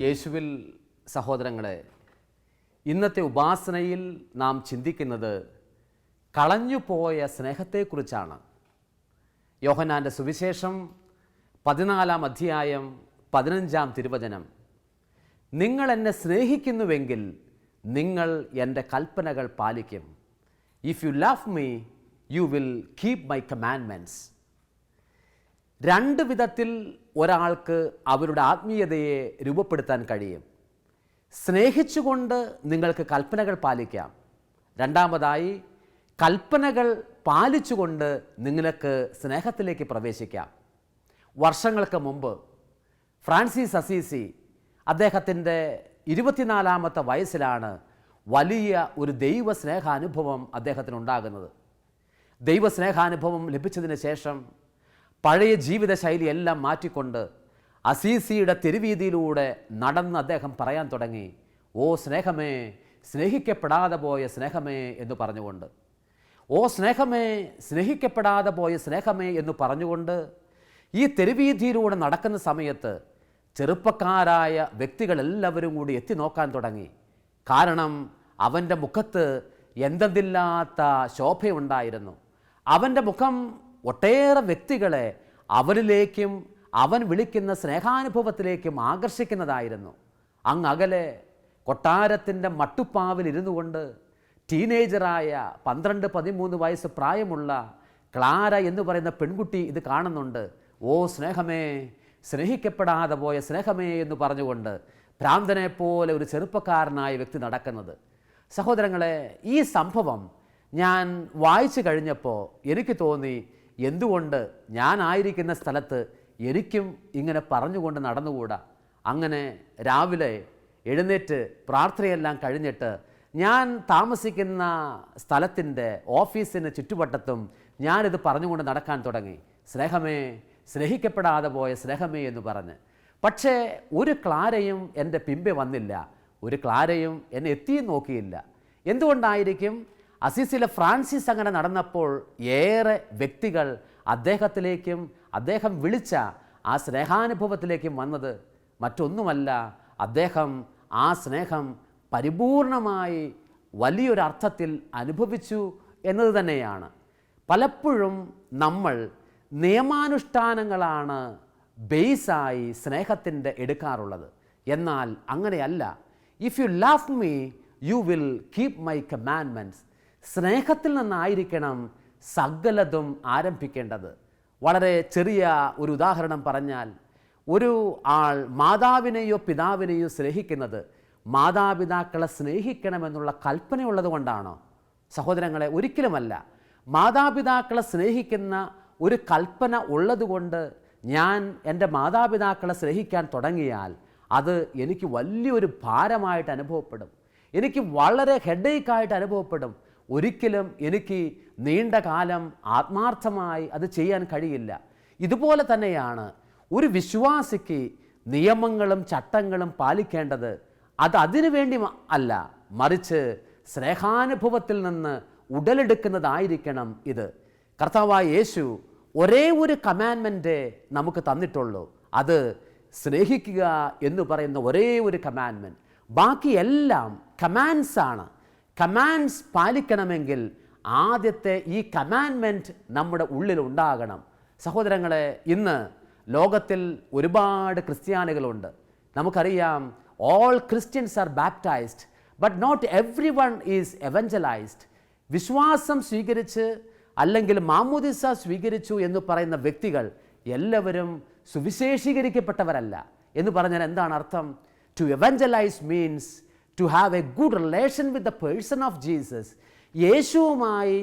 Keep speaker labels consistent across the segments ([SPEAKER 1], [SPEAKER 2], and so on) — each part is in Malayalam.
[SPEAKER 1] യേശുവിൽ സഹോദരങ്ങളെ, ഇന്നത്തെ ഉപാസനയിൽ നാം ചിന്തിക്കുന്നത് കളഞ്ഞുപോയ സ്നേഹത്തെക്കുറിച്ചാണ്. യോഹന്നാൻ്റെ സുവിശേഷം 14-ാം അധ്യായം 15-ാം തിരുവചനം: നിങ്ങൾ എന്നെ സ്നേഹിക്കുന്നുവെങ്കിൽ നിങ്ങൾ എൻ്റെ കൽപ്പനകൾ പാലിക്കും. If you love me you will keep my commandments. രണ്ട് വിധത്തിൽ ഒരാൾക്ക് അവരുടെ ആത്മീയതയെ രൂപപ്പെടുത്താൻ കഴിയും. സ്നേഹിച്ചുകൊണ്ട് നിങ്ങൾക്ക് കൽപ്പനകൾ പാലിക്കാം. രണ്ടാമതായി, കൽപ്പനകൾ പാലിച്ചുകൊണ്ട് നിങ്ങൾക്ക് സ്നേഹത്തിലേക്ക് പ്രവേശിക്കാം. വർഷങ്ങൾക്ക് മുമ്പ് ഫ്രാൻസിസ് അസീസി അദ്ദേഹത്തിൻ്റെ 24-ാമത്തെ വയസ്സിലാണ് വലിയ ഒരു ദൈവസ്നേഹാനുഭവം അദ്ദേഹത്തിനുണ്ടാകുന്നത്. ദൈവസ്നേഹാനുഭവം ലഭിച്ചതിന് ശേഷം പഴയ ജീവിതശൈലിയെല്ലാം മാറ്റിക്കൊണ്ട് അസീസിയുടെ തെരുവീതിയിലൂടെ നടന്ന് അദ്ദേഹം പറയാൻ തുടങ്ങി, ഓ സ്നേഹമേ, സ്നേഹിക്കപ്പെടാതെ പോയ സ്നേഹമേ എന്ന് പറഞ്ഞുകൊണ്ട്. ഓ സ്നേഹമേ, സ്നേഹിക്കപ്പെടാതെ പോയ സ്നേഹമേ എന്ന് പറഞ്ഞുകൊണ്ട് ഈ തെരുവീതിയിലൂടെ നടക്കുന്ന സമയത്ത് ചെറുപ്പക്കാരായ വ്യക്തികളെല്ലാവരും കൂടി എത്തി നോക്കാൻ തുടങ്ങി. കാരണം അവൻ്റെ മുഖത്ത് എന്തെന്നില്ലാത്ത ശോഭയുണ്ടായിരുന്നു. അവൻ്റെ മുഖം ഒട്ടേറെ വ്യക്തികളെ അവരിലേക്കും അവൻ വിളിക്കുന്ന സ്നേഹാനുഭവത്തിലേക്കും ആകർഷിക്കുന്നതായിരുന്നു. അങ്ങകലെ കൊട്ടാരത്തിൻ്റെ മട്ടുപ്പാവിൽ ഇരുന്നു കൊണ്ട് ടീനേജറായ 12-13 വയസ്സ് പ്രായമുള്ള ക്ലാര എന്ന് പറയുന്ന പെൺകുട്ടി ഇത് കാണുന്നുണ്ട്. ഓ സ്നേഹമേ, സ്നേഹിക്കപ്പെടാതെ പോയ സ്നേഹമേ എന്ന് പറഞ്ഞുകൊണ്ട് ഭ്രാന്തനെ പോലെ ഒരു ചെറുപ്പക്കാരനായ വ്യക്തി നടക്കുന്നത്. സഹോദരങ്ങളെ, ഈ സംഭവം ഞാൻ വായിച്ചു കഴിഞ്ഞപ്പോൾ എനിക്ക് തോന്നി, എന്തുകൊണ്ട് ഞാനായിരിക്കുന്ന സ്ഥലത്ത് എനിക്കും ഇങ്ങനെ പറഞ്ഞുകൊണ്ട് നടന്നുകൂടാ. അങ്ങനെ രാവിലെ എഴുന്നേറ്റ് പ്രാർത്ഥനയെല്ലാം കഴിഞ്ഞിട്ട് ഞാൻ താമസിക്കുന്ന സ്ഥലത്തിൻ്റെ ഓഫീസിന് ചുറ്റുവട്ടത്തും ഞാനിത് പറഞ്ഞുകൊണ്ട് നടക്കാൻ തുടങ്ങി. സ്നേഹമേ, സ്നേഹിക്കപ്പെടാതെ പോയ സ്നേഹമേ എന്ന് പറഞ്ഞ്. പക്ഷേ ഒരു ക്ലാരയും എൻ്റെ പിമ്പെ വന്നില്ല, ഒരു ക്ലാരയും എന്നെ എത്തിയും നോക്കിയില്ല. എന്തുകൊണ്ടായിരിക്കും? അസീസിലെ ഫ്രാൻസിസ് അങ്ങനെ നടന്നപ്പോൾ ഏറെ വ്യക്തികൾ അദ്ദേഹത്തിലേക്കും അദ്ദേഹം വിളിച്ച ആ സ്നേഹാനുഭവത്തിലേക്കും വന്നത്. മറ്റൊന്നുമല്ല, അദ്ദേഹം ആ സ്നേഹം പരിപൂർണമായി വലിയൊരർത്ഥത്തിൽ അനുഭവിച്ചു എന്നത് തന്നെയാണ്. പലപ്പോഴും നമ്മൾ നിയമാനുഷ്ഠാനങ്ങളാണ് ബേസായി സ്നേഹത്തിൻ്റെ എടുക്കാറുള്ളത്. എന്നാൽ അങ്ങനെയല്ല. If you love me you will keep my commandments. സ്നേഹത്തിൽ നിന്നായിരിക്കണം സകലതും ആരംഭിക്കേണ്ടത്. വളരെ ചെറിയ ഒരു ഉദാഹരണം പറഞ്ഞാൽ, ഒരു ആൾ മാതാവിനെയോ പിതാവിനെയോ സ്നേഹിക്കുന്നത് മാതാപിതാക്കളെ സ്നേഹിക്കണമെന്നുള്ള കൽപ്പനയുള്ളത് കൊണ്ടാണോ? സഹോദരങ്ങളെ, ഒരിക്കലുമല്ല. മാതാപിതാക്കളെ സ്നേഹിക്കുന്ന ഒരു കൽപ്പന ഉള്ളതുകൊണ്ട് ഞാൻ എൻ്റെ മാതാപിതാക്കളെ സ്നേഹിക്കാൻ തുടങ്ങിയാൽ അത് എനിക്ക് വലിയൊരു ഭാരമായിട്ട് അനുഭവപ്പെടും, എനിക്ക് വളരെ ഹെഡേക്കായിട്ട് അനുഭവപ്പെടും. ഒരിക്കലും എനിക്ക് നീണ്ട കാലം ആത്മാർത്ഥമായി അത് ചെയ്യാൻ കഴിയില്ല. ഇതുപോലെ തന്നെയാണ് ഒരു വിശ്വാസിക്ക് നിയമങ്ങളും ചട്ടങ്ങളും പാലിക്കേണ്ടത്. അത് അതിനു വേണ്ടി അല്ല, മറിച്ച് സ്നേഹാനുഭവത്തിൽ നിന്ന് ഉടലെടുക്കുന്നതായിരിക്കണം ഇത്. കർത്താവായ യേശു ഒരേ ഒരു കമാൻഡ്മെൻറ്റേ നമുക്ക് തന്നിട്ടുള്ളൂ. അത് സ്നേഹിക്കുക എന്ന് പറയുന്ന ഒരേ ഒരു കമാൻഡ്മെൻറ്റ്. ബാക്കിയെല്ലാം കമാൻഡ്സ് ആണ്. കമാൻഡ്സ് പാലിക്കണമെങ്കിൽ ആദ്യത്തെ ഈ കമാൻഡ്മെൻറ്റ് നമ്മുടെ ഉള്ളിൽ ഉണ്ടാകണം. സഹോദരങ്ങളെ, ഇന്ന് ലോകത്തിൽ ഒരുപാട് ക്രിസ്ത്യാനികളുണ്ട്. നമുക്കറിയാം, all Christians are baptized, but not everyone is evangelized. വിശ്വാസം സ്വീകരിച്ച് അല്ലെങ്കിൽ മാമോദിസ സ്വീകരിച്ചു എന്ന് പറയുന്ന വ്യക്തികൾ എല്ലാവരും സുവിശേഷീകരിക്കപ്പെട്ടവരല്ല. എന്ന് പറഞ്ഞാൽ എന്താണ് അർത്ഥം? To evangelise means to have a good relation with the person of Jesus. യേശുവുമായി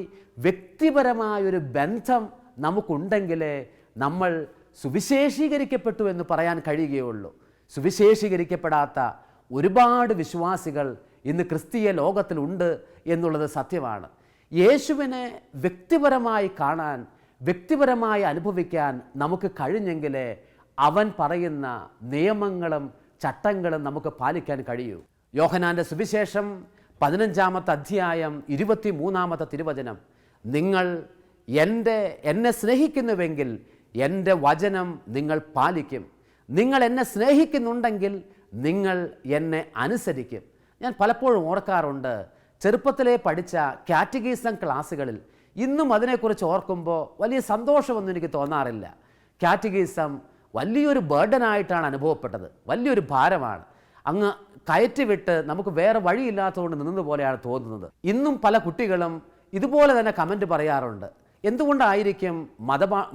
[SPEAKER 1] വ്യക്തിപരമായൊരു ബന്ധം നമുക്കുണ്ടെങ്കിലേ നമ്മൾ സുവിശേഷീകരിക്കപ്പെട്ടു എന്ന് പറയാൻ കഴിയുകയുള്ളൂ. സുവിശേഷീകരിക്കപ്പെടാത്ത ഒരുപാട് വിശ്വാസികൾ ഇന്ന് ക്രിസ്തീയ ലോകത്തിലുണ്ട് എന്നുള്ളത് സത്യമാണ്. യേശുവിനെ വ്യക്തിപരമായി കാണാൻ, വ്യക്തിപരമായി അനുഭവിക്കാൻ നമുക്ക് കഴിഞ്ഞെങ്കിലേ അവൻ പറയുന്ന നിയമങ്ങളും ചട്ടങ്ങളും നമുക്ക് പാലിക്കാൻ കഴിയൂ. യോഹന്നാൻ്റെ സുവിശേഷം 15-ാമത്തെ അധ്യായം 23-ാമത്തെ തിരുവചനം: നിങ്ങൾ എന്നെ സ്നേഹിക്കുന്നുവെങ്കിൽ എൻ്റെ വചനം നിങ്ങൾ പാലിക്കും. നിങ്ങൾ എന്നെ സ്നേഹിക്കുന്നുണ്ടെങ്കിൽ നിങ്ങൾ എന്നെ അനുസരിക്കും. ഞാൻ പലപ്പോഴും ഓർക്കാറുണ്ട്, ചെറുപ്പത്തിലേ പഠിച്ച കാറ്റഗീസം ക്ലാസ്സുകളിൽ ഇന്നും അതിനെക്കുറിച്ച് ഓർക്കുമ്പോൾ വലിയ സന്തോഷമൊന്നും എനിക്ക് തോന്നാറില്ല. കാറ്റഗീസം വലിയൊരു ബർഡനായിട്ടാണ് അനുഭവപ്പെട്ടത്, വലിയൊരു ഭാരമാണ്. അങ്ങ് കയറ്റിവിട്ട് നമുക്ക് വേറെ വഴിയില്ലാത്തതുകൊണ്ട് നിന്നതുപോലെയാണ് തോന്നുന്നത്. ഇന്നും പല കുട്ടികളും ഇതുപോലെ തന്നെ കമൻറ്റ് പറയാറുണ്ട്. എന്തുകൊണ്ടായിരിക്കും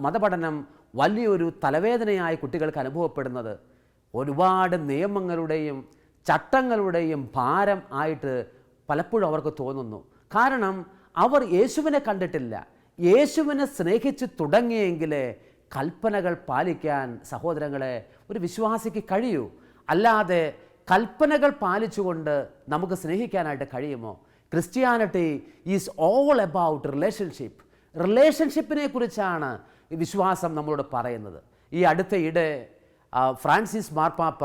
[SPEAKER 1] മതപഠനം വലിയൊരു തലവേദനയായി കുട്ടികൾക്ക് അനുഭവപ്പെടുന്നത്? ഒരുപാട് നിയമങ്ങളുടെയും ചട്ടങ്ങളുടെയും ഭാരം ആയിട്ട് പലപ്പോഴും അവർക്ക് തോന്നുന്നു. കാരണം അവർ യേശുവിനെ കണ്ടിട്ടില്ല. യേശുവിനെ സ്നേഹിച്ച് തുടങ്ങിയെങ്കിലേ കൽപ്പനകൾ പാലിക്കാൻ സഹോദരങ്ങളെ ഒരു വിശ്വാസിക്ക് കഴിയൂ. അല്ലാതെ കൽപ്പനകൾ പാലിച്ചുകൊണ്ട് നമുക്ക് സ്നേഹിക്കാനായിട്ട് കഴിയുമോ? Christianity is all about relationship. റിലേഷൻഷിപ്പിനെ കുറിച്ചാണ് വിശ്വാസം നമ്മളോട് പറയുന്നത്. ഈ അടുത്തയിടെ ഫ്രാൻസിസ് മാർപ്പാപ്പ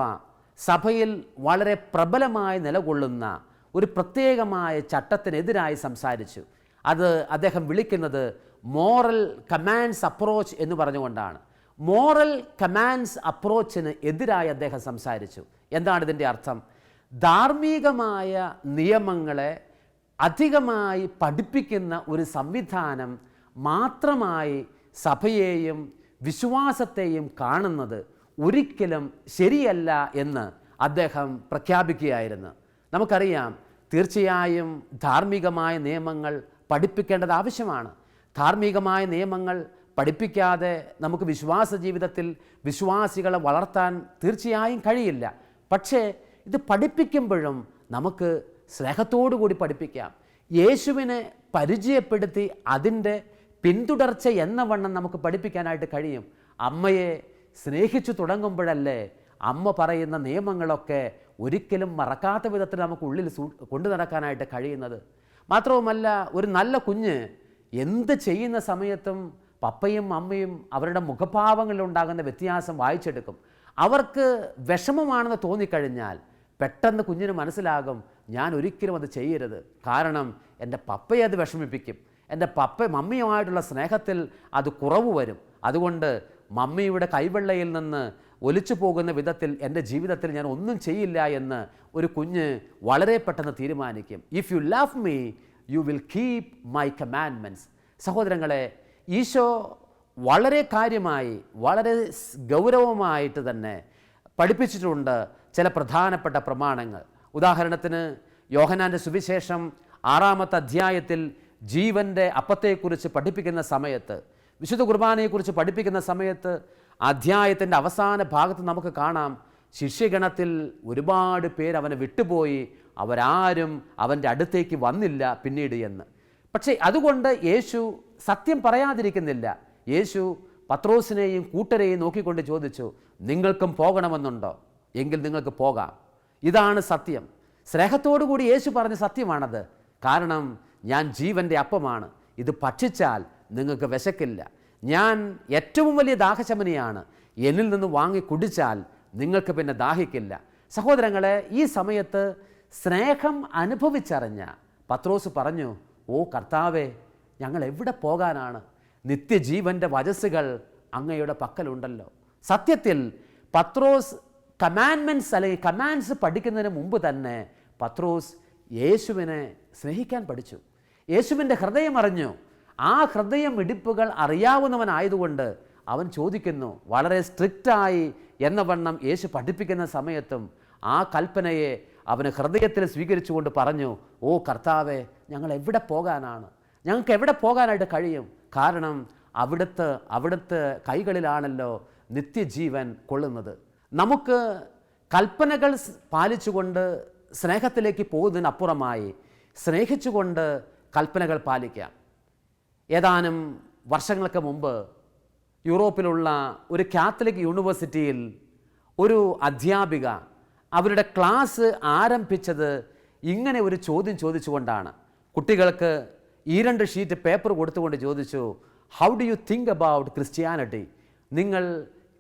[SPEAKER 1] സഭയിൽ വളരെ പ്രബലമായി നിലകൊള്ളുന്ന ഒരു പ്രത്യേകമായ ചട്ടത്തിനെതിരായി സംസാരിച്ചു. അത് അദ്ദേഹം വിളിക്കുന്നത് മോറൽ കമാൻഡ്സ് അപ്രോച്ച് എന്ന് പറഞ്ഞുകൊണ്ടാണ്. മോറൽ കമാൻഡ്സ് അപ്രോച്ചിന് എതിരായി അദ്ദേഹം സംസാരിച്ചു. എന്താണ് ഇതിൻ്റെ അർത്ഥം? ധാർമ്മികമായ നിയമങ്ങളെ അധികമായി പഠിപ്പിക്കുന്ന ഒരു സംവിധാനം മാത്രമായി സഭയെയും വിശ്വാസത്തെയും കാണുന്നത് ഒരിക്കലും ശരിയല്ല എന്ന് അദ്ദേഹം പ്രഖ്യാപിക്കുകയായിരുന്നു. നമുക്കറിയാം, തീർച്ചയായും ധാർമ്മികമായ നിയമങ്ങൾ പഠിപ്പിക്കേണ്ടത് ആവശ്യമാണ്. ധാർമ്മികമായ നിയമങ്ങൾ പഠിപ്പിക്കാതെ നമുക്ക് വിശ്വാസ ജീവിതത്തിൽ വിശ്വാസികളെ വളർത്താൻ തീർച്ചയായും കഴിയില്ല. പക്ഷേ ഇത് പഠിപ്പിക്കുമ്പോഴും നമുക്ക് സ്നേഹത്തോടു കൂടി പഠിപ്പിക്കാം. യേശുവിനെ പരിചയപ്പെടുത്തി അതിൻ്റെ പിന്തുടർച്ച എന്ന വണ്ണം നമുക്ക് പഠിപ്പിക്കാനായിട്ട് കഴിയും. അമ്മയെ സ്നേഹിച്ചു തുടങ്ങുമ്പോഴല്ലേ അമ്മ പറയുന്ന നിയമങ്ങളൊക്കെ ഒരിക്കലും മറക്കാത്ത വിധത്തിൽ നമുക്ക് ഉള്ളിൽ കൊണ്ടു നടക്കാനായിട്ട് കഴിയുന്നത്. മാത്രവുമല്ല, ഒരു നല്ല കുഞ്ഞ് എന്ത് ചെയ്യുന്ന സമയത്തും പപ്പയും അമ്മയും അവരുടെ മുഖഭാവങ്ങളിലുണ്ടാകുന്ന വ്യത്യാസം വായിച്ചെടുക്കും. അവർക്ക് വിഷമമാണെന്ന് തോന്നിക്കഴിഞ്ഞാൽ പെട്ടെന്ന് കുഞ്ഞിന് മനസ്സിലാകും, ഞാൻ ഒരിക്കലും അത് ചെയ്യരുത്, കാരണം എൻ്റെ പപ്പയെ അത് വിഷമിപ്പിക്കും, എൻ്റെ മമ്മിയുമായിട്ടുള്ള സ്നേഹത്തിൽ അത് കുറവ് വരും, അതുകൊണ്ട് മമ്മിയുടെ കൈവെള്ളയിൽ നിന്ന് ഒലിച്ചു പോകുന്ന വിധത്തിൽ എൻ്റെ ജീവിതത്തിൽ ഞാൻ ഒന്നും ചെയ്യില്ല എന്ന് ഒരു കുഞ്ഞ് വളരെ പെട്ടെന്ന് തീരുമാനിക്കും. If you love me you will keep my commandments. സഹോദരങ്ങളെ, ഈശോ വളരെ കാര്യമായി വളരെ ഗൗരവമായിട്ട് തന്നെ പഠിപ്പിച്ചിട്ടുണ്ട് ചില പ്രധാനപ്പെട്ട പ്രമാണങ്ങൾ. ഉദാഹരണത്തിന് യോഹന്നാൻ്റെ സുവിശേഷം 6-ാമത്തെ അധ്യായത്തിൽ ജീവൻ്റെ അപ്പത്തെക്കുറിച്ച് പഠിപ്പിക്കുന്ന സമയത്ത്, വിശുദ്ധ കുർബാനയെക്കുറിച്ച് പഠിപ്പിക്കുന്ന സമയത്ത് അധ്യായത്തിൻ്റെ അവസാന ഭാഗത്ത് നമുക്ക് കാണാം, ശിഷ്യഗണത്തിൽ ഒരുപാട് പേര് അവനെ വിട്ടുപോയി, അവരാരും അവൻ്റെ അടുത്തേക്ക് വന്നില്ല പിന്നീട് എന്ന്. പക്ഷേ അതുകൊണ്ട് യേശു സത്യം പറയാതിരിക്കുന്നില്ല. യേശു പത്രോസിനെയും കൂട്ടരെയും നോക്കിക്കൊണ്ട് ചോദിച്ചു, നിങ്ങൾക്കും പോകണമെന്നുണ്ടോ? എങ്കിൽ നിങ്ങൾക്ക് പോകാം. ഇതാണ് സത്യം. സ്നേഹത്തോടു കൂടി യേശു പറഞ്ഞ സത്യമാണത്. കാരണം ഞാൻ ജീവൻ്റെ അപ്പമാണ്, ഇത് ഭക്ഷിച്ചാൽ നിങ്ങൾക്ക് വിശക്കില്ല. ഞാൻ ഏറ്റവും വലിയ ദാഹശമനിയാണ്, എന്നിൽ നിന്ന് വാങ്ങി കുടിച്ചാൽ നിങ്ങൾക്ക് പിന്നെ ദാഹിക്കില്ല. സഹോദരങ്ങളെ, ഈ സമയത്ത് സ്നേഹം അനുഭവിച്ചറിഞ്ഞ പത്രോസ് പറഞ്ഞു, ഓ കർത്താവേ, ഞങ്ങൾ എവിടെ പോകാനാണ്? നിത്യജീവൻ്റെ വചസ്സുകൾ അങ്ങയുടെ പക്കലുണ്ടല്ലോ. സത്യത്തിൽ പത്രോസ് കമാൻഡ്മെൻറ്റ്സ് അല്ലെങ്കിൽ കമാൻഡ്സ് പഠിക്കുന്നതിന് മുമ്പ് തന്നെ പത്രോസ് യേശുവിനെ സ്നേഹിക്കാൻ പഠിച്ചു. യേശുവിൻ്റെ ഹൃദയം അറിഞ്ഞു. ആ ഹൃദയമിടിപ്പുകൾ അറിയാവുന്നവനായതുകൊണ്ട് അവൻ ചോദിക്കുന്നു, വളരെ സ്ട്രിക്റ്റായി എന്ന വണ്ണം യേശു പഠിപ്പിക്കുന്ന സമയത്തും ആ കൽപ്പനയെ അവന് ഹൃദയത്തിൽ സ്വീകരിച്ചുകൊണ്ട് പറഞ്ഞു, ഓ കർത്താവേ, ഞങ്ങൾ എവിടെ പോകാനാണ്? ഞങ്ങൾക്ക് എവിടെ പോകാനായിട്ട് കഴിയും? കാരണം അവിടുത്തെ കൈകളിലാണല്ലോ നിത്യജീവൻ കൊള്ളുന്നത്. നമുക്ക് കൽപ്പനകൾ പാലിച്ചുകൊണ്ട് സ്നേഹത്തിലേക്ക് പോകുന്നതിനപ്പുറമായി സ്നേഹിച്ചുകൊണ്ട് കൽപ്പനകൾ പാലിക്കാം. ഏതാനും വർഷങ്ങൾക്ക് മുമ്പ് യൂറോപ്പിലുള്ള ഒരു കാത്തലിക് യൂണിവേഴ്സിറ്റിയിൽ ഒരു അധ്യാപിക അവരുടെ ക്ലാസ് ആരംഭിച്ചത് ഇങ്ങനെ ഒരു ചോദ്യം ചോദിച്ചുകൊണ്ടാണ്. കുട്ടികൾക്ക് 2 ഷീറ്റ് പേപ്പർ കൊടുത്തുകൊണ്ട് ചോദിച്ചു, how do you think about Christianity? നിങ്ങൾ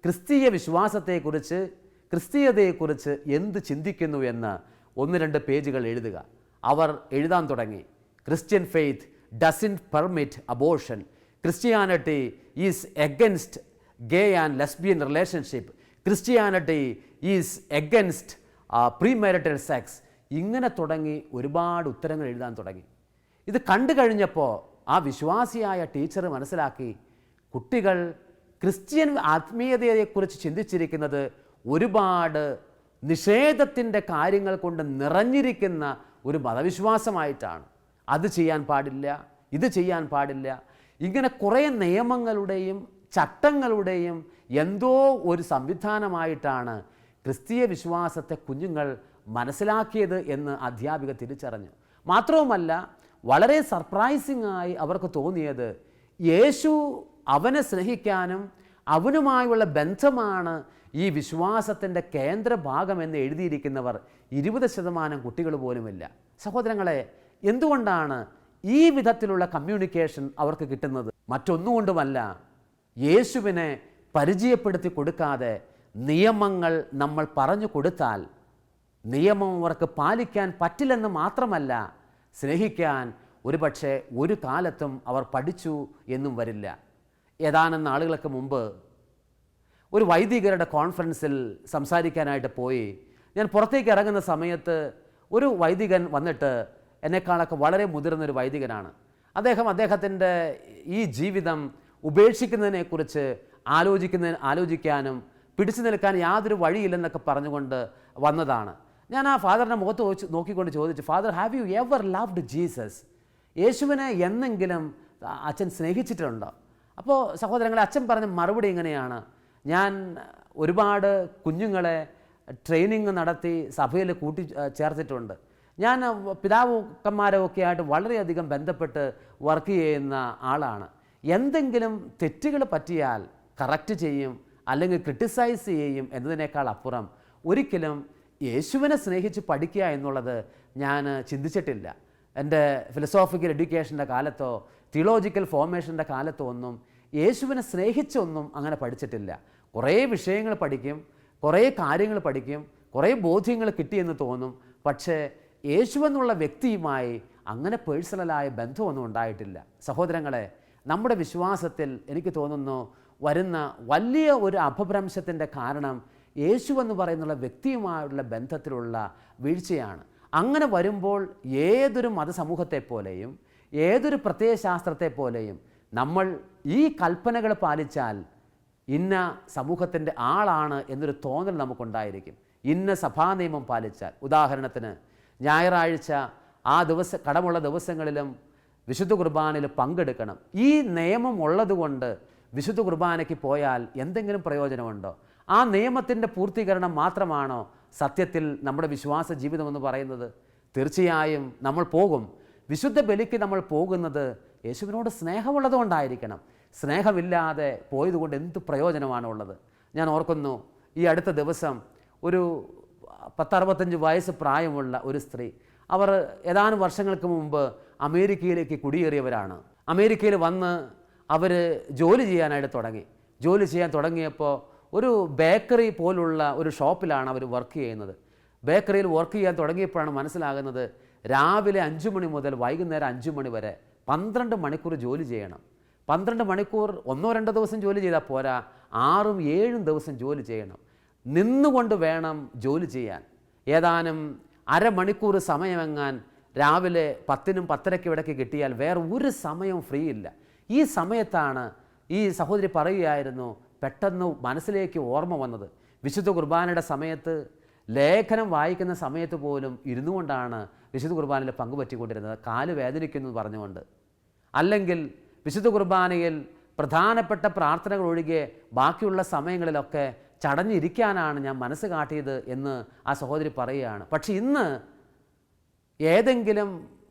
[SPEAKER 1] ക്രിസ്തീയ വിശ്വാസത്തെക്കുറിച്ച്, ക്രിസ്തീയതയെക്കുറിച്ച് എന്ത് ചിന്തിക്കുന്നു എന്ന് 1-2 പേജുകൾ എഴുതുക. അവർ എഴുതാൻ തുടങ്ങി. Christian faith doesn't permit abortion. Christianity is against gay and lesbian relationship, Christianity is against premarital sex, ഇങ്ങനെ തുടങ്ങി ഒരുപാട് ഉത്തരങ്ങൾ എഴുതാൻ തുടങ്ങി. ഇത് കണ്ടു കഴിഞ്ഞപ്പോൾ ആ വിശ്വാസിയായ ടീച്ചർ മനസ്സിലാക്കി, കുട്ടികൾ ക്രിസ്ത്യൻ ആത്മീയതയെക്കുറിച്ച് ചിന്തിച്ചിരിക്കുന്നത് ഒരുപാട് നിഷേധത്തിൻ്റെ കാര്യങ്ങൾ കൊണ്ട് നിറഞ്ഞിരിക്കുന്ന ഒരു മതവിശ്വാസമായിട്ടാണ്. അത് ചെയ്യാൻ പാടില്ല, ഇത് ചെയ്യാൻ പാടില്ല, ഇങ്ങനെ കുറേ നിയമങ്ങളുടെയും ചട്ടങ്ങളുടെയും എന്തോ ഒരു സംവിധാനമായിട്ടാണ് ക്രിസ്തീയ വിശ്വാസത്തെ കുഞ്ഞുങ്ങൾ മനസ്സിലാക്കിയത് എന്ന് അധ്യാപിക തിരിച്ചറിഞ്ഞു. മാത്രവുമല്ല, വളരെ സർപ്രൈസിംഗ് ആയി അവർക്ക് തോന്നിയത്, യേശു അവനെ സ്നേഹിക്കാനും അവനുമായുള്ള ബന്ധമാണ് ഈ വിശ്വാസത്തിൻ്റെ കേന്ദ്രഭാഗമെന്ന് എഴുതിയിരിക്കുന്നവർ 20% കുട്ടികൾ പോലുമില്ല. സഹോദരങ്ങളെ, എന്തുകൊണ്ടാണ് ഈ വിധത്തിലുള്ള കമ്മ്യൂണിക്കേഷൻ അവർക്ക് കിട്ടുന്നത്? മറ്റൊന്നുകൊണ്ടുമല്ല, യേശുവിനെ പരിചയപ്പെടുത്തി കൊടുക്കാതെ നിയമങ്ങൾ നമ്മൾ പറഞ്ഞു കൊടുത്താൽ നിയമം അവർക്ക് പാലിക്കാൻ പറ്റില്ലെന്ന് മാത്രമല്ല, സ്നേഹിക്കാൻ ഒരുപക്ഷെ ഒരു കാലത്തും അവർ പഠിച്ചു എന്നും വരില്ല. ഏതാനും നാളുകൾക്ക് മുമ്പ് ഒരു വൈദികരുടെ കോൺഫറൻസിൽ സംസാരിക്കാനായിട്ട് പോയി. ഞാൻ പുറത്തേക്ക് ഇറങ്ങുന്ന സമയത്ത് ഒരു വൈദികൻ വന്നിട്ട്, എന്നെക്കാളൊക്കെ വളരെ മുതിർന്നൊരു വൈദികനാണ്, അദ്ദേഹത്തിൻ്റെ ഈ ജീവിതം ഉപേക്ഷിക്കുന്നതിനെക്കുറിച്ച് ആലോചിക്കാനും പിടിച്ചു നിൽക്കാൻ യാതൊരു വഴിയില്ലെന്നൊക്കെ പറഞ്ഞുകൊണ്ട് വന്നതാണ്. ഞാൻ ആ ഫാദറിൻ്റെ മുഖത്ത് നോക്കിക്കൊണ്ട് ചോദിച്ചു, father, have you ever loved Jesus? യേശുവിനെ എന്നെങ്കിലും അച്ഛൻ സ്നേഹിച്ചിട്ടുണ്ടോ? അപ്പോൾ സഹോദരങ്ങളെ, അച്ഛൻ പറഞ്ഞ മറുപടി ഇങ്ങനെയാണ്, ഞാൻ ഒരുപാട് കുഞ്ഞുങ്ങളെ ട്രെയിനിങ് നടത്തി സഭയിൽ ചേർത്തിട്ടുണ്ട്. ഞാൻ പിതാക്കന്മാരൊക്കെ ആയിട്ട് വളരെയധികം ബന്ധപ്പെട്ട് വർക്ക് ചെയ്യുന്ന ആളാണ്. എന്തെങ്കിലും തെറ്റുകൾ പറ്റിയാൽ കറക്റ്റ് ചെയ്യും, അല്ലെങ്കിൽ ക്രിട്ടിസൈസ് ചെയ്യും എന്നതിനേക്കാൾ അപ്പുറം ഒരിക്കലും യേശുവിനെ സ്നേഹിച്ച് പഠിക്കുക എന്നുള്ളത് ഞാൻ ചിന്തിച്ചിട്ടില്ല. എൻ്റെ ഫിലോസോഫിക്കൽ എഡ്യൂക്കേഷൻ്റെ കാലത്തോ തിയോളജിക്കൽ ഫോർമേഷൻ്റെ കാലത്തോ ഒന്നും യേശുവിനെ സ്നേഹിച്ചൊന്നും അങ്ങനെ പഠിച്ചിട്ടില്ല. കുറേ വിഷയങ്ങൾ പഠിക്കും, കുറേ കാര്യങ്ങൾ പഠിക്കും, കുറേ ബോധ്യങ്ങൾ കിട്ടിയെന്ന് തോന്നും. പക്ഷേ യേശുവെന്നുള്ള വ്യക്തിയുമായി അങ്ങനെ പേഴ്സണലായ ബന്ധമൊന്നും ഉണ്ടായിട്ടില്ല. സഹോദരങ്ങളെ, നമ്മുടെ വിശ്വാസത്തിൽ എനിക്ക് തോന്നുന്നു വരുന്ന വലിയ ഒരു അപഭ്രംശത്തിൻ്റെ കാരണം യേശുവെന്ന് പറയുന്നുള്ള വ്യക്തിയുമായുള്ള ബന്ധത്തിലുള്ള വീഴ്ചയാണ്. അങ്ങനെ വരുമ്പോൾ ഏതൊരു മതസമൂഹത്തെപ്പോലെയും ഏതൊരു പ്രത്യയശാസ്ത്രത്തെ പോലെയും നമ്മൾ ഈ കൽപ്പനകൾ പാലിച്ചാൽ ഇന്ന സമൂഹത്തിൻ്റെ ആളാണ് എന്നൊരു തോന്നൽ നമുക്കുണ്ടായിരിക്കും. ഇന്ന സഭാ നിയമം പാലിച്ചാൽ, ഉദാഹരണത്തിന് ഞായറാഴ്ച ആ കടമുള്ള ദിവസങ്ങളിലും വിശുദ്ധ കുർബാനയിൽ പങ്കെടുക്കണം. ഈ നിയമം ഉള്ളതുകൊണ്ട് വിശുദ്ധ കുർബാനയ്ക്ക് പോയാൽ എന്തെങ്കിലും പ്രയോജനമുണ്ടോ? ആ നിയമത്തിൻ്റെ പൂർത്തീകരണം മാത്രമാണോ സത്യത്തിൽ നമ്മുടെ വിശ്വാസ ജീവിതമെന്ന് പറയുന്നത്? തീർച്ചയായും നമ്മൾ പോകും. വിശുദ്ധ ബലിക്ക് നമ്മൾ പോകുന്നത് യേശുവിനോട് സ്നേഹമുള്ളതുകൊണ്ടായിരിക്കണം. സ്നേഹമില്ലാതെ പോയതുകൊണ്ട് എന്ത് പ്രയോജനമാണുള്ളത്? ഞാൻ ഓർക്കുന്നു, ഈ അടുത്ത ദിവസം ഒരു 10-65 വയസ്സ് പ്രായമുള്ള ഒരു സ്ത്രീ, അവർ ഏതാനും വർഷങ്ങൾക്ക് മുമ്പ് അമേരിക്കയിലേക്ക് കുടിയേറിയവരാണ്. അമേരിക്കയിൽ വന്ന് അവർ ജോലി ചെയ്യാനായിട്ട് തുടങ്ങി. ജോലി ചെയ്യാൻ തുടങ്ങിയപ്പോൾ ഒരു ബേക്കറി പോലുള്ള ഒരു ഷോപ്പിലാണ് അവർ വർക്ക് ചെയ്യുന്നത്. ബേക്കറിയിൽ വർക്ക് ചെയ്യാൻ തുടങ്ങിയപ്പോഴാണ് മനസ്സിലാകുന്നത്, രാവിലെ 5 മണി മുതൽ വൈകുന്നേരം 5 മണി വരെ 12 മണിക്കൂർ ജോലി ചെയ്യണം. 12 മണിക്കൂർ 1-2 ദിവസം ജോലി ചെയ്താൽ പോരാ, 6-7 ദിവസം ജോലി ചെയ്യണം. നിന്നുകൊണ്ട് വേണം ജോലി ചെയ്യാൻ. ഏതാനും അരമണിക്കൂർ സമയമെങ്ങാൻ രാവിലെ 10-നും 10:30 ഇടയ്ക്ക് കിട്ടിയാൽ വേറെ ഒരു സമയവും ഫ്രീ ഇല്ല. ഈ സമയത്താണ് ഈ സഹോദരി പറയുകയായിരുന്നു, പെട്ടെന്ന് മനസ്സിലേക്ക് ഓർമ്മ വന്നത്, വിശുദ്ധ കുർബാനയുടെ സമയത്ത്, ലേഖനം വായിക്കുന്ന സമയത്ത് പോലും ഇരുന്നു കൊണ്ടാണ് വിശുദ്ധ കുർബാനയിൽ പങ്കുപറ്റിക്കൊണ്ടിരുന്നത്, കാല് വേദനിക്കുന്നു പറഞ്ഞുകൊണ്ട്. അല്ലെങ്കിൽ വിശുദ്ധ കുർബാനയിൽ പ്രധാനപ്പെട്ട പ്രാർത്ഥനകൾ ഒഴികെ ബാക്കിയുള്ള സമയങ്ങളിലൊക്കെ ചടഞ്ഞിരിക്കാനാണ് ഞാൻ മനസ്സ് കാട്ടിയത് എന്ന് ആ സഹോദരി പറയുകയാണ്. പക്ഷെ ഇന്ന് ഏതെങ്കിലും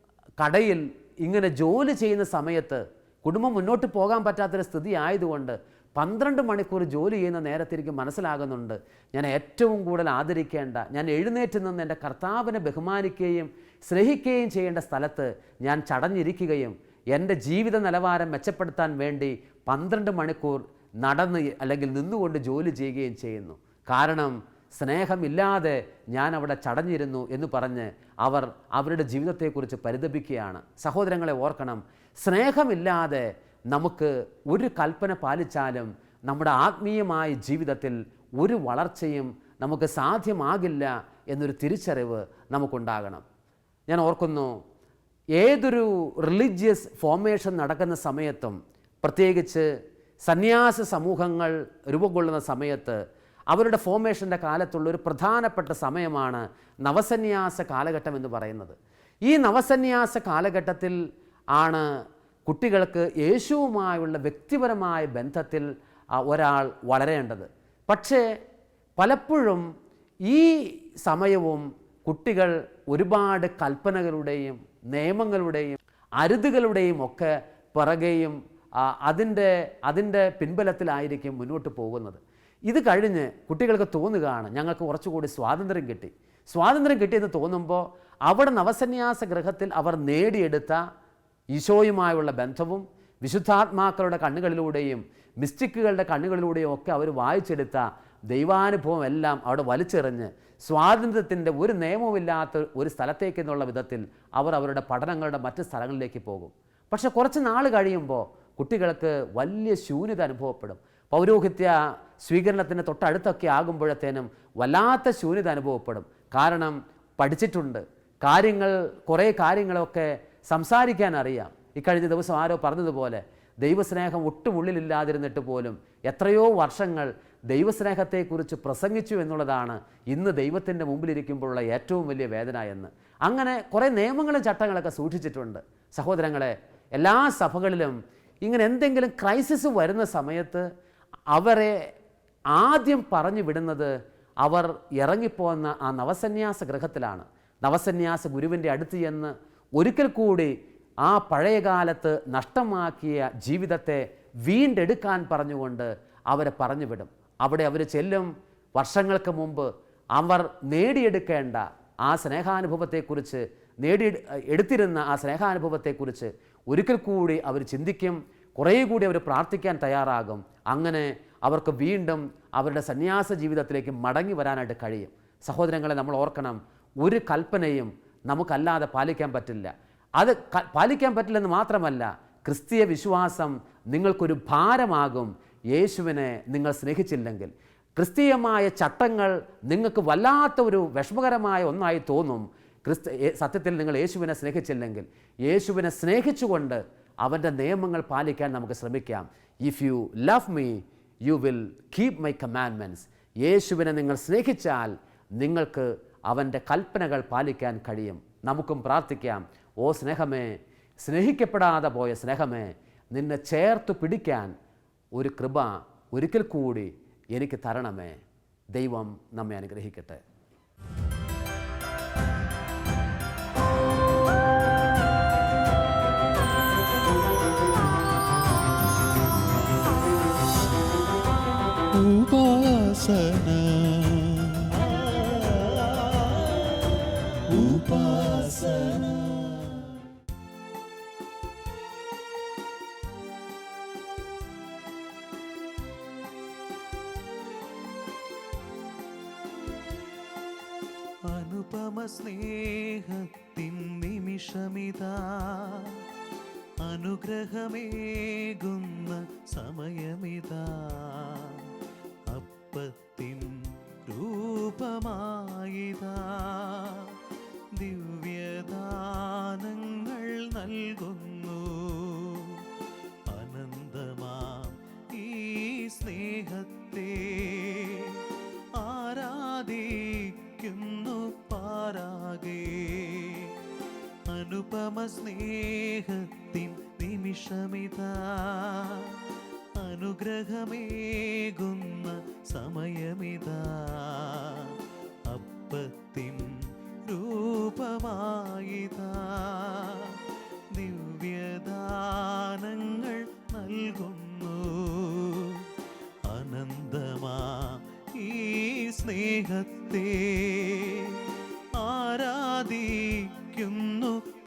[SPEAKER 1] കടയിൽ ഇങ്ങനെ ജോലി ചെയ്യുന്ന സമയത്ത് കുടുംബം മുന്നോട്ട് പോകാൻ പറ്റാത്തൊരു സ്ഥിതി ആയതുകൊണ്ട് 12 മണിക്കൂർ ജോലി ചെയ്യുന്ന നേരത്തിരിക്കും മനസ്സിലാകുന്നുണ്ട്, ഞാൻ ഏറ്റവും കൂടുതൽ ആദരിക്കേണ്ട, ഞാൻ എഴുന്നേറ്റ് നിന്ന് എൻ്റെ കർത്താവിനെ ബഹുമാനിക്കുകയും സ്നേഹിക്കുകയും ചെയ്യേണ്ട സ്ഥലത്ത് ഞാൻ ചടഞ്ഞിരിക്കുകയും എൻ്റെ ജീവിത നിലവാരം മെച്ചപ്പെടുത്താൻ വേണ്ടി 12 മണിക്കൂർ നടന്ന് അല്ലെങ്കിൽ നിന്നുകൊണ്ട് ജോലി ചെയ്യുകയും ചെയ്യുന്നു. കാരണം സ്നേഹമില്ലാതെ ഞാൻ അവിടെ ചടഞ്ഞിരുന്നു എന്ന് പറഞ്ഞ് അവർ അവരുടെ ജീവിതത്തെക്കുറിച്ച് പരിതപിക്കുകയാണ്. സഹോദരങ്ങളെ ഓർക്കണം, സ്നേഹമില്ലാതെ നമുക്ക് ഒരു കൽപ്പന പാലിച്ചാലും നമ്മുടെ ആത്മീയമായ ജീവിതത്തിൽ ഒരു വളർച്ചയും നമുക്ക് സാധ്യമാകില്ല എന്നൊരു തിരിച്ചറിവ് നമുക്കുണ്ടാകണം. ഞാൻ ഓർക്കുന്നു, ഏതൊരു റിലീജിയസ് ഫോർമേഷൻ നടക്കുന്ന സമയത്തും, പ്രത്യേകിച്ച് സന്യാസ സമൂഹങ്ങൾ രൂപം കൊള്ളുന്ന സമയത്ത്, അവരുടെ ഫോർമേഷൻ്റെ കാലത്തുള്ളൊരു പ്രധാനപ്പെട്ട സമയമാണ് നവസന്യാസ കാലഘട്ടം എന്ന് പറയുന്നത്. ഈ നവസന്യാസ കാലഘട്ടത്തിൽ ആണ് കുട്ടികൾക്ക് യേശുവുമായുള്ള വ്യക്തിപരമായ ബന്ധത്തിൽ ഒരാൾ വളരേണ്ടത്. പക്ഷേ പലപ്പോഴും ഈ സമയവും കുട്ടികൾ ഒരുപാട് കൽപ്പനകളുടെയും നിയമങ്ങളുടെയും അരുതുകളുടെയും ഒക്കെ പിറകെയും അതിൻ്റെ പിൻബലത്തിലായിരിക്കും മുന്നോട്ട് പോകുന്നത്. ഇത് കഴിഞ്ഞ് കുട്ടികൾക്ക് തോന്നുകയാണ്, ഞങ്ങൾക്ക് കുറച്ചുകൂടി സ്വാതന്ത്ര്യം കിട്ടി. സ്വാതന്ത്ര്യം കിട്ടിയെന്ന് തോന്നുമ്പോൾ അവിടെ നവസന്യാസ ഗൃഹത്തിൽ അവർ നേടിയെടുത്ത ഈശോയുമായുള്ള ബന്ധവും വിശുദ്ധാത്മാക്കളുടെ കണ്ണുകളിലൂടെയും മിസ്റ്റിക്കുകളുടെ കണ്ണുകളിലൂടെയും ഒക്കെ അവർ വായിച്ചെടുത്ത ദൈവാനുഭവം എല്ലാം അവിടെ വലിച്ചെറിഞ്ഞ് സ്വാതന്ത്ര്യത്തിൻ്റെ ഒരു നിയമവുമില്ലാത്ത ഒരു സ്ഥലത്തേക്ക് എന്നുള്ള വിധത്തിൽ അവർ അവരുടെ പഠനങ്ങളുടെ മറ്റ് സ്ഥലങ്ങളിലേക്ക് പോകും. പക്ഷെ കുറച്ച് നാൾ കഴിയുമ്പോൾ കുട്ടികൾക്ക് വലിയ ശൂന്യത അനുഭവപ്പെടും. പൗരോഹിത്യ സ്വീകരണത്തിന് തൊട്ടടുത്തൊക്കെ ആകുമ്പോഴത്തേനും വല്ലാത്ത ശൂന്യത അനുഭവപ്പെടും. കാരണം പഠിച്ചിട്ടുണ്ട്, കുറേ കാര്യങ്ങളൊക്കെ സംസാരിക്കാൻ അറിയാം. ഇക്കഴിഞ്ഞ ദിവസം ആരോ പറഞ്ഞതുപോലെ ദൈവസ്നേഹം ഒട്ടും ഉള്ളിലില്ലാതിരുന്നിട്ട് പോലും എത്രയോ വർഷങ്ങൾ ദൈവസ്നേഹത്തെക്കുറിച്ച് പ്രസംഗിച്ചു എന്നുള്ളതാണ് ഇന്ന് ദൈവത്തിൻ്റെ മുമ്പിലിരിക്കുമ്പോഴുള്ള ഏറ്റവും വലിയ വേദന എന്ന്. അങ്ങനെ കുറേ നിയമങ്ങളും ചട്ടങ്ങളൊക്കെ സൂക്ഷിച്ചിട്ടുണ്ട്. സഹോദരങ്ങളെ, എല്ലാ സഭകളിലും ഇങ്ങനെ എന്തെങ്കിലും ക്രൈസിസ് വരുന്ന സമയത്ത് അവരെ ആദ്യം പറഞ്ഞു വിടുന്നത് അവർ ഇറങ്ങിപ്പോകുന്ന ആ നവസന്യാസ ഗൃഹത്തിലാണ്. നവസന്യാസ ഗുരുവിൻ്റെ അടുത്ത് ചെന്ന് ഒരിക്കൽ കൂടി ആ പഴയകാലത്ത് നഷ്ടമാക്കിയ ജീവിതത്തെ വീണ്ടെടുക്കാൻ പറഞ്ഞുകൊണ്ട് അവരെ പറഞ്ഞു വിടും. അവിടെ അവർ ചെല്ലും. വർഷങ്ങൾക്ക് മുമ്പ് അവർ നേടിയെടുക്കേണ്ട ആ സ്നേഹാനുഭവത്തെക്കുറിച്ച്, എടുത്തിരുന്ന ആ സ്നേഹാനുഭവത്തെക്കുറിച്ച് ഒരിക്കൽ കൂടി അവർ ചിന്തിക്കും. കുറേ കൂടി അവർ പ്രാർത്ഥിക്കാൻ തയ്യാറാകും. അങ്ങനെ അവർക്ക് വീണ്ടും അവരുടെ സന്യാസ ജീവിതത്തിലേക്ക് മടങ്ങി വരാനായിട്ട് കഴിയും. സഹോദരങ്ങളെ, നമ്മൾ ഓർക്കണം, ഒരു കൽപ്പനയും നമുക്കല്ലാതെ പാലിക്കാൻ പറ്റില്ല. അത് പാലിക്കാൻ പറ്റില്ലെന്ന് മാത്രമല്ല, ക്രിസ്തീയ വിശ്വാസം നിങ്ങൾക്കൊരു ഭാരമാകും യേശുവിനെ നിങ്ങൾ സ്നേഹിച്ചില്ലെങ്കിൽ. ക്രിസ്തീയമായ ചട്ടങ്ങൾ നിങ്ങൾക്ക് വല്ലാത്ത ഒരു വിഷമകരമായ ഒന്നായി തോന്നും സത്യത്തിൽ നിങ്ങൾ യേശുവിനെ സ്നേഹിച്ചില്ലെങ്കിൽ. യേശുവിനെ സ്നേഹിച്ചുകൊണ്ട് അവൻ്റെ നിയമങ്ങൾ പാലിക്കാൻ നമുക്ക് ശ്രമിക്കാം. If you love me you will keep my commandments. യേശുവിനെ നിങ്ങൾ സ്നേഹിച്ചാൽ നിങ്ങൾക്ക് അവൻ്റെ കൽപ്പനകൾ പാലിക്കാൻ കഴിയും. നമുക്കും പ്രാർത്ഥിക്കാം, ഓ സ്നേഹമേ, സ്നേഹിക്കപ്പെടാതെ പോയ സ്നേഹമേ, നിന്നെ ചേർത്ത് പിടിക്കാൻ ഒരു കൃപ ഒരിക്കൽ കൂടി എനിക്ക് തരണമേ. ദൈവം നമ്മെ അനുഗ്രഹിക്കട്ടെ.
[SPEAKER 2] ഉപാസന ഉപാസന. അനുപമ സ്നേഹത്തിൻ നിമിഷമിതാ, അനുഗ്രഹമേകുന്ന സമയമിതാ. അപ്പത്തിൻ രൂപമായിതാ, ദിവ്യദാനങ്ങൾ നൽകുന്നു. അനന്തമാം ഈ സ്നേഹത്തെ ആരാധിക്കുന്നു പാരാകെ. അനുപമ സ്നേഹത്തിൻ നിമിഷമിതാ, അനുഗ്രഹമേകുന്ന സമയമിതാ. അപ്പത്തിൻ രൂപമായിതാ, ദിവ്യദാനങ്ങൾ നൽകുന്നു. അനന്തമാ ഈ സ്നേഹത്തെ ആരാധിക്കുന്നു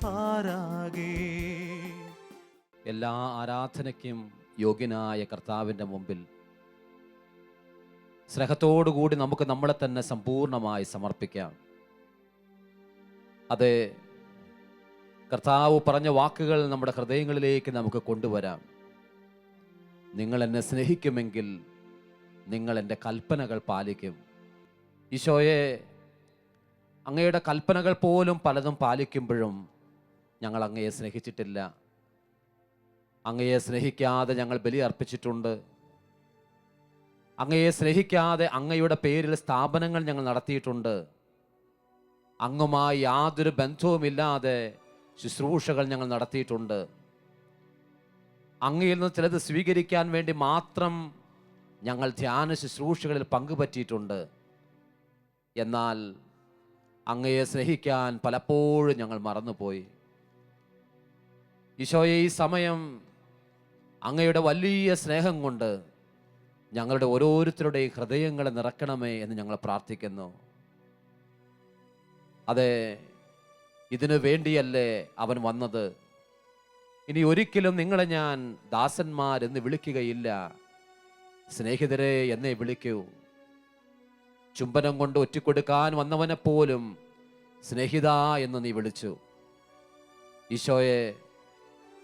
[SPEAKER 2] പാരാകെ.
[SPEAKER 1] എല്ലാ ആരാധനയ്ക്കും യോഗ്യനായ കർത്താവിൻ്റെ മുമ്പിൽ സ്നേഹത്തോടുകൂടി നമുക്ക് നമ്മളെ തന്നെ സമ്പൂർണമായി സമർപ്പിക്കാം. അതെ, കർത്താവ് പറഞ്ഞ വാക്കുകൾ നമ്മുടെ ഹൃദയങ്ങളിലേക്ക് നമുക്ക് കൊണ്ടുവരാം. നിങ്ങൾ എന്നെ സ്നേഹിക്കുമെങ്കിൽ നിങ്ങൾ എൻ്റെ കൽപ്പനകൾ പാലിക്കും. ഈശോയെ, അങ്ങയുടെ കൽപ്പനകൾ പോലും പലതും പാലിക്കുമ്പോഴും ഞങ്ങൾ അങ്ങയെ സ്നേഹിച്ചിട്ടില്ല. അങ്ങയെ സ്നേഹിക്കാതെ ഞങ്ങൾ ബലി അർപ്പിച്ചിട്ടുണ്ട്. അങ്ങയെ സ്നേഹിക്കാതെ അങ്ങയുടെ പേരിൽ സ്ഥാപനങ്ങൾ ഞങ്ങൾ നടത്തിയിട്ടുണ്ട്. അങ്ങുമായി യാതൊരു ബന്ധവുമില്ലാതെ ശുശ്രൂഷകൾ ഞങ്ങൾ നടത്തിയിട്ടുണ്ട്. അങ്ങയിൽ നിന്ന് ചിലത് സ്വീകരിക്കാൻ വേണ്ടി മാത്രം ഞങ്ങൾ ധ്യാന ശുശ്രൂഷകളിൽ പങ്കുപറ്റിയിട്ടുണ്ട്. എന്നാൽ അങ്ങയെ സ്നേഹിക്കാൻ പലപ്പോഴും ഞങ്ങൾ മറന്നുപോയി. ഈശോയെ, ഈ സമയം അങ്ങയുടെ വലിയ സ്നേഹം കൊണ്ട് ഞങ്ങളുടെ ഓരോരുത്തരുടെയും ഹൃദയങ്ങളെ നിറക്കണമേ എന്ന് ഞങ്ങൾ പ്രാർത്ഥിക്കുന്നു. അതെ, ഇതിനു വേണ്ടിയല്ലേ അവൻ വന്നത്. ഇനി ഒരിക്കലും നിങ്ങളെ ഞാൻ ദാസന്മാരെന്ന് വിളിക്കുകയില്ല, സ്നേഹിതരെ എന്നേ വിളിക്കൂ. ചുംബനം കൊണ്ട് ഒറ്റിക്കൊടുക്കാൻ വന്നവനെ പോലും സ്നേഹിത എന്ന് നീ വിളിച്ചു. ഈശോയെ,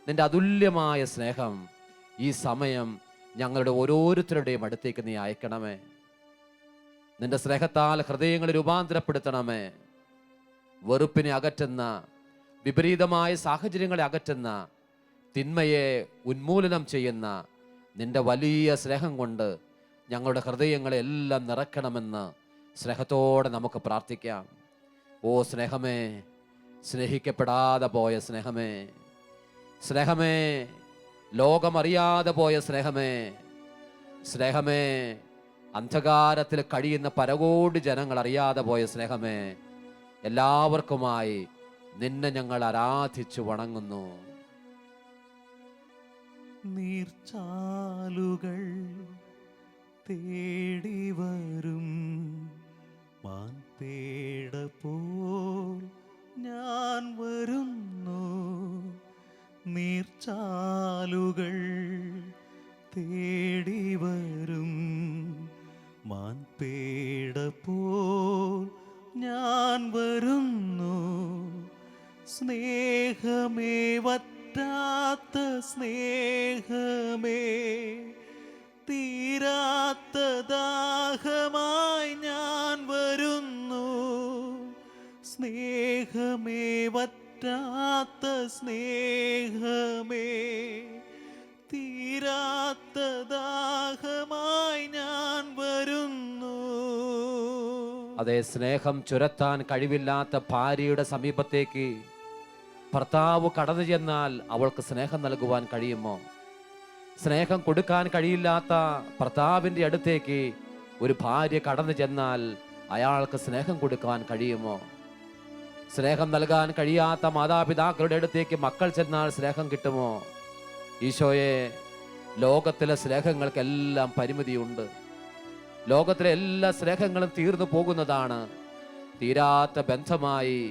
[SPEAKER 1] നിന്റെ അതുല്യമായ സ്നേഹം ഈ സമയം ഞങ്ങളുടെ ഓരോരുത്തരുടെയും അടുത്തേക്ക് നീ അയക്കണമേ. നിന്റെ സ്നേഹത്താൽ ഹൃദയങ്ങളെ രൂപാന്തരപ്പെടുത്തണമേ. വെറുപ്പിനെ അകറ്റുന്ന, വിപരീതമായ സാഹചര്യങ്ങളെ അകറ്റുന്ന, തിന്മയെ ഉന്മൂലനം ചെയ്യുന്ന നിന്റെ വലിയ സ്നേഹം കൊണ്ട് ഞങ്ങളുടെ ഹൃദയങ്ങളെ എല്ലാം നിറയ്ക്കണമെന്ന് സ്നേഹത്തോടെ നമുക്ക് പ്രാർത്ഥിക്കാം. ഓ സ്നേഹമേ, സ്നേഹിക്കപ്പെടാതെ പോയ സ്നേഹമേ, സ്നേഹമേ, ലോകമറിയാതെ പോയ സ്നേഹമേ, സ്നേഹമേ, അന്ധകാരത്തിൽ കഴിയുന്ന പരകോടി ജനങ്ങൾ അറിയാതെ പോയ സ്നേഹമേ, എല്ലാവർക്കുമായി നിന്നെ ഞങ്ങൾ ആരാധിച്ചു വണങ്ങുന്നു.
[SPEAKER 2] നീർച്ചാലുകൾ തേടി വരും മാൻപേട പോൽ ഞാൻ വരുന്നു. നീർച്ചാലുകൾ തേടി വരും മാൻപേട പോൽ ഞാൻ വരുന്നു. സ്നേഹമേ, വറ്റാത്ത സ്നേഹമേ, തീരാത്ത ദാഹമായി ഞാൻ വരുന്നു. സ്നേഹമേ, വറ്റാത്ത സ്നേഹമേ, തീരാത്ത ദാഹമായി ഞാൻ വരുന്നു.
[SPEAKER 1] അതേ, സ്നേഹം ചുരത്താൻ കഴിവില്ലാത്ത ഭാര്യയുടെ സമീപത്തേക്ക് ഭർത്താവ് കടന്നു ചെന്നാൽ അവൾക്ക് സ്നേഹം നൽകുവാൻ കഴിയുമോ? സ്നേഹം കൊടുക്കാൻ കഴിയില്ലാത്ത ഭർത്താവിൻ്റെ അടുത്തേക്ക് ഒരു ഭാര്യ കടന്നു ചെന്നാൽ അയാൾക്ക് സ്നേഹം കൊടുക്കാൻ കഴിയുമോ? സ്നേഹം നൽകാൻ കഴിയാത്ത മാതാപിതാക്കളുടെ അടുത്തേക്ക് മക്കൾ ചെന്നാൽ സ്നേഹം കിട്ടുമോ? ഈശോയെ, ലോകത്തിലെ സ്നേഹങ്ങൾക്കെല്ലാം പരിമിതിയുണ്ട്. ലോകത്തിലെ എല്ലാ സ്നേഹങ്ങളും തീർന്നു പോകുന്നതാണ്. തീരാത്ത ബന്ധമായി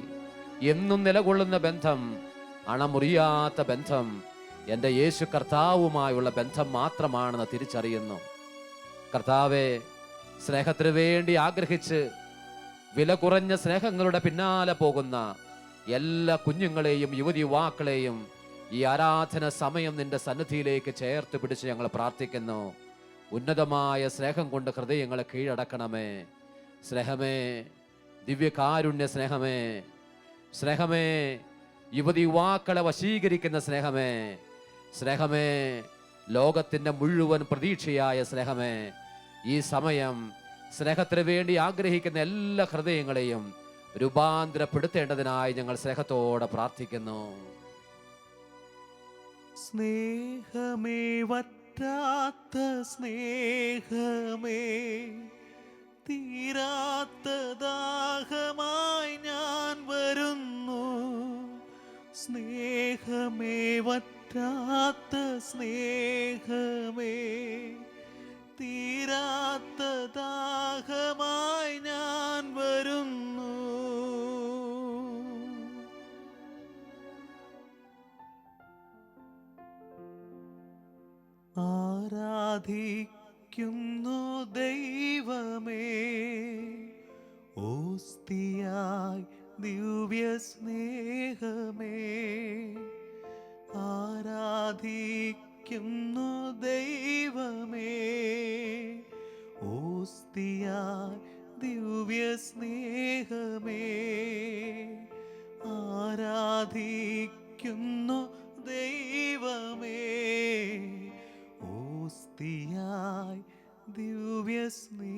[SPEAKER 1] എന്നും നിലകൊള്ളുന്ന ബന്ധം, അണമുറിയാത്ത ബന്ധം എൻ്റെ യേശു കർത്താവുമായുള്ള ബന്ധം മാത്രമാണെന്ന് തിരിച്ചറിയുന്നു. കർത്താവെ, സ്നേഹത്തിന് വേണ്ടി ആഗ്രഹിച്ച് വില കുറഞ്ഞ സ്നേഹങ്ങളുടെ പിന്നാലെ പോകുന്ന എല്ലാ കുഞ്ഞുങ്ങളെയും യുവതി യുവാക്കളെയും ഈ ആരാധന സമയം നിന്റെ സന്നിധിയിലേക്ക് ചേർത്ത് പിടിച്ച് ഞങ്ങൾ പ്രാർത്ഥിക്കുന്നു. ഉന്നതമായ സ്നേഹം കൊണ്ട് ഹൃദയങ്ങളെ കീഴടക്കണമേ. സ്നേഹമേ, ദിവ്യകാരുണ്യ സ്നേഹമേ, സ്നേഹമേ, യുവതി യുവാക്കളെ വശീകരിക്കുന്ന സ്നേഹമേ, സ്നേഹമേ, ലോകത്തിൻ്റെ മുഴുവൻ പ്രതീക്ഷയായ സ്നേഹമേ, ഈ സമയം സ്നേഹത്തിന് വേണ്ടി ആഗ്രഹിക്കുന്ന എല്ലാ ഹൃദയങ്ങളെയും രൂപാന്തരപ്പെടുത്തേണ്ടതിനായി ഞങ്ങൾ സ്നേഹത്തോടെ പ്രാർത്ഥിക്കുന്നു.
[SPEAKER 2] സ്നേഹമേ, വറ്റാത്ത സ്നേഹമേ, തീരാത്ത ദാഹമായി ഞാൻ വരുന്നു. സ്നേഹമേ, വറ്റാത്ത സ്നേഹമേ, തീരാത്ത ദാഹമായി ഞാൻ വരുന്നു. ആരാധിക്കുന്നു ദൈവമേ, ഓസ്തിയായി ദിവ്യ സ്നേഹമേ. ആരാധിക്കുന്നു ദൈവമേ, ഓസ്തിയായി ദിവ്യ സ്നേഹമേ, ആരാധിക്കുന്നു ദൈവമേ, ഓസ്തിയായി ദിവ്യ സ്നേഹമേ.